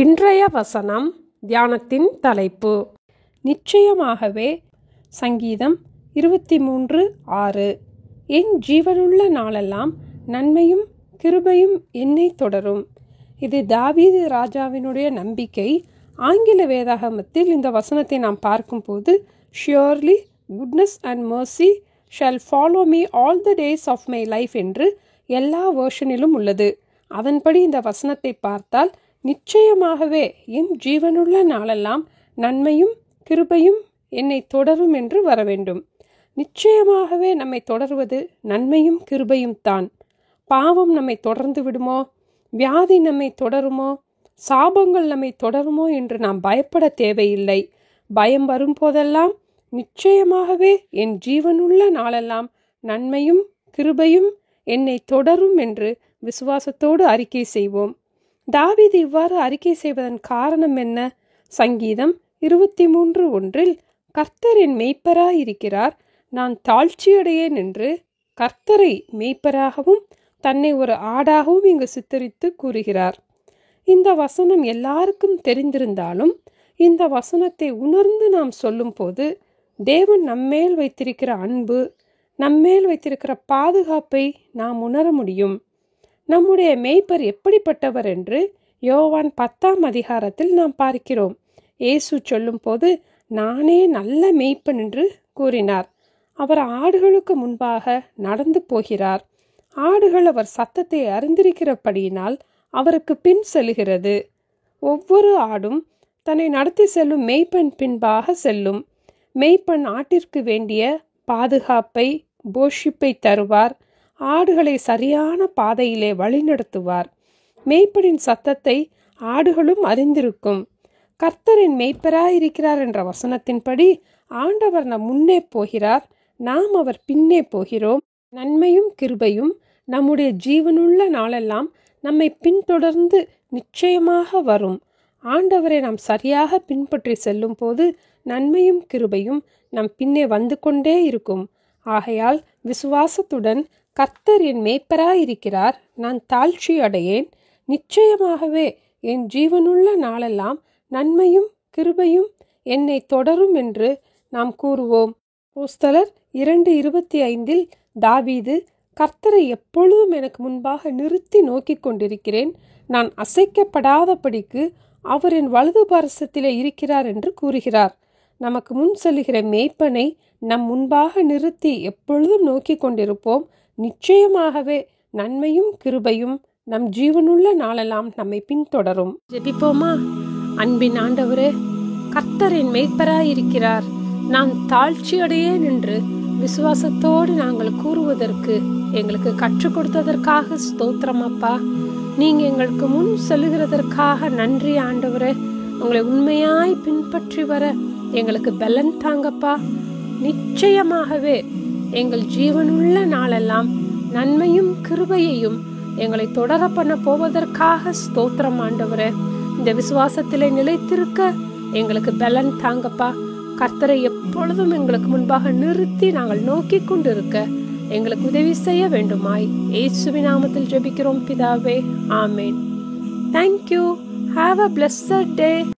இன்றைய வசனம் தியானத்தின் தலைப்பு நிச்சயமாகவே. சங்கீதம் 23:6. என் ஜீவனுள்ள நாளெல்லாம் நன்மையும் கிருபையும் என்னை தொடரும். இது தாவீது ராஜாவினுடைய நம்பிக்கை. ஆங்கில வேதாகமத்தில் இந்த வசனத்தை நாம் பார்க்கும்போது, surely goodness and mercy shall follow me all the days of my life என்று எல்லா வேர்ஷனிலும் உள்ளது. அதன்படி இந்த வசனத்தை பார்த்தால், நிச்சயமாகவே என் ஜீவனுள்ள நாளெல்லாம் நன்மையும் கிருபையும் என்னை தொடரும் என்று வர வேண்டும். நிச்சயமாகவே நம்மை தொடர்வது நன்மையும் கிருபையும் தான். பாவம் நம்மை தொடர்ந்து விடுமோ, வியாதி நம்மை தொடருமோ, சாபங்கள் நம்மை தொடருமோ என்று நாம் பயப்பட தேவையில்லை. பயம் வரும்போதெல்லாம் நிச்சயமாகவே என் ஜீவனுள்ள நாளெல்லாம் நன்மையும் கிருபையும் என்னை தொடரும் என்று விசுவாசத்தோடு அறிக்கை செய்வோம். தாவீது இவ்வாறு அறிக்கை செய்வதன் காரணம் என்ன? சங்கீதம் 23:1 கர்த்தர் என் மேய்ப்பராயிருக்கிறார், நான் தாழ்ச்சியடையேன் என்று கர்த்தரை மேய்ப்பராகவும் தன்னை ஒரு ஆடாகவும் இங்கு சித்தரித்து கூறுகிறார். இந்த வசனம் எல்லாருக்கும் தெரிந்திருந்தாலும், இந்த வசனத்தை உணர்ந்து நாம் சொல்லும் போது, தேவன் நம்மேல் வைத்திருக்கிற அன்பு, நம்மேல் வைத்திருக்கிற பாதுகாப்பை நாம் உணர முடியும். நம்முடைய மேய்ப்பர் எப்படிப்பட்டவர் என்று யோவான் 10ஆம் அதிகாரத்தில் நாம் பார்க்கிறோம். இயேசு சொல்லும் போது, நானே நல்ல மேய்ப்பன் என்று கூறினார். அவர் ஆடுகளுக்கு முன்பாக நடந்து போகிறார். ஆடுகள் அவர் சத்தத்தை அறிந்திருக்கிறபடியினால் அவருக்கு பின் செல்கிறது. ஒவ்வொரு ஆடும் தன்னை நடத்தி செல்லும் மேய்ப்பன் பின்பாக செல்லும். மேய்ப்பன் ஆட்டிற்கு வேண்டிய பாதுகாப்பை, போஷிப்பை தருவார். ஆடுகளை சரியான பாதையிலே வழிநடத்துவார். மேய்ப்பனின் சத்தத்தை ஆடுகளும் அறிந்திருக்கும். கர்த்தரின் மேய்ப்பராயிருக்கிறார் என்ற வசனத்தின்படி ஆண்டவர் நம் முன்னே போகிறார், நாம் அவர் பின்னே போகிறோம். நன்மையும் கிருபையும் நம்முடைய ஜீவனுள்ள நாளெல்லாம் நம்மை பின்தொடர்ந்து நிச்சயமாக வரும். ஆண்டவரை நாம் சரியாக பின்பற்றி செல்லும் போது நன்மையும் கிருபையும் நம் பின்னே வந்து கொண்டே இருக்கும். ஆகையால் விசுவாசத்துடன், கர்த்தர் என் மேய்ப்பராயிருக்கிறார், நான் தாழ்ச்சி அடையேன், நிச்சயமாகவே என் ஜீவனுள்ள நாளெல்லாம் நன்மையும் கிருபையும் என்னை தொடரும் என்று நாம் கூறுவோம். அப்போஸ்தலர் 2:25 தாவீது, கர்த்தரை எப்பொழுதும் எனக்கு முன்பாக நிறுத்தி நோக்கி கொண்டிருக்கிறேன், நான் அசைக்கப்படாதபடிக்கு அவர் என் வலது பார்சத்திலே இருக்கிறார் என்று கூறுகிறார். நமக்கு முன் செல்லுகிற மேய்ப்பனை நம் முன்பாக நிறுத்தி எப்பொழுதும் நோக்கி கொண்டிருப்போம். நிச்சயமாகவே நன்மையும் கிருபையும் நம் ஜீவனுள்ள நாளெல்லாம் நம்மை பின்தொடரும். ஜெபிப்போமா? அன்பின் ஆண்டவரே, கர்த்தர் என் மேய்ப்பராயிருக்கிறார், நான் தாழ்ச்சி அடையேன் என்று விசுவாசத்தோடு நாங்கள் கூறுவதற்கு எங்களுக்கு கற்றுக் கொடுத்ததற்காக ஸ்தோத்திரம் அப்பா. நீங்க எங்களுக்கு முன் செல்லுகிறதற்காக நன்றி ஆண்டவரே. உங்களை உண்மையாய் பின்பற்றி வர எங்களுக்கு பலன் தாங்கப்பா. நிச்சயமாகவே எங்கள் ஜீவனுள்ள நாளெல்லாம் நன்மையும் கிருபையையும் எங்களை தொடர பண்ண போவதற்காக ஸ்தோத்திரம் ஆண்டவரே. இந்த விசுவாசத்திலே நிலைத்திருக்க எங்களுக்கு பலன் தாங்கப்பா. கர்த்தரை எப்பொழுதும் எங்களுக்கு முன்பாக நிறுத்தி நாங்கள் நோக்கி கொண்டிருக்க எங்களுக்கு உதவி செய்ய வேண்டுமாய் இயேசுவின் நாமத்தில் ஜெபிக்கிறோம் பிதாவே, ஆமேன். தேங்க்யூ. Have a பிளெஸ்ஸட் day.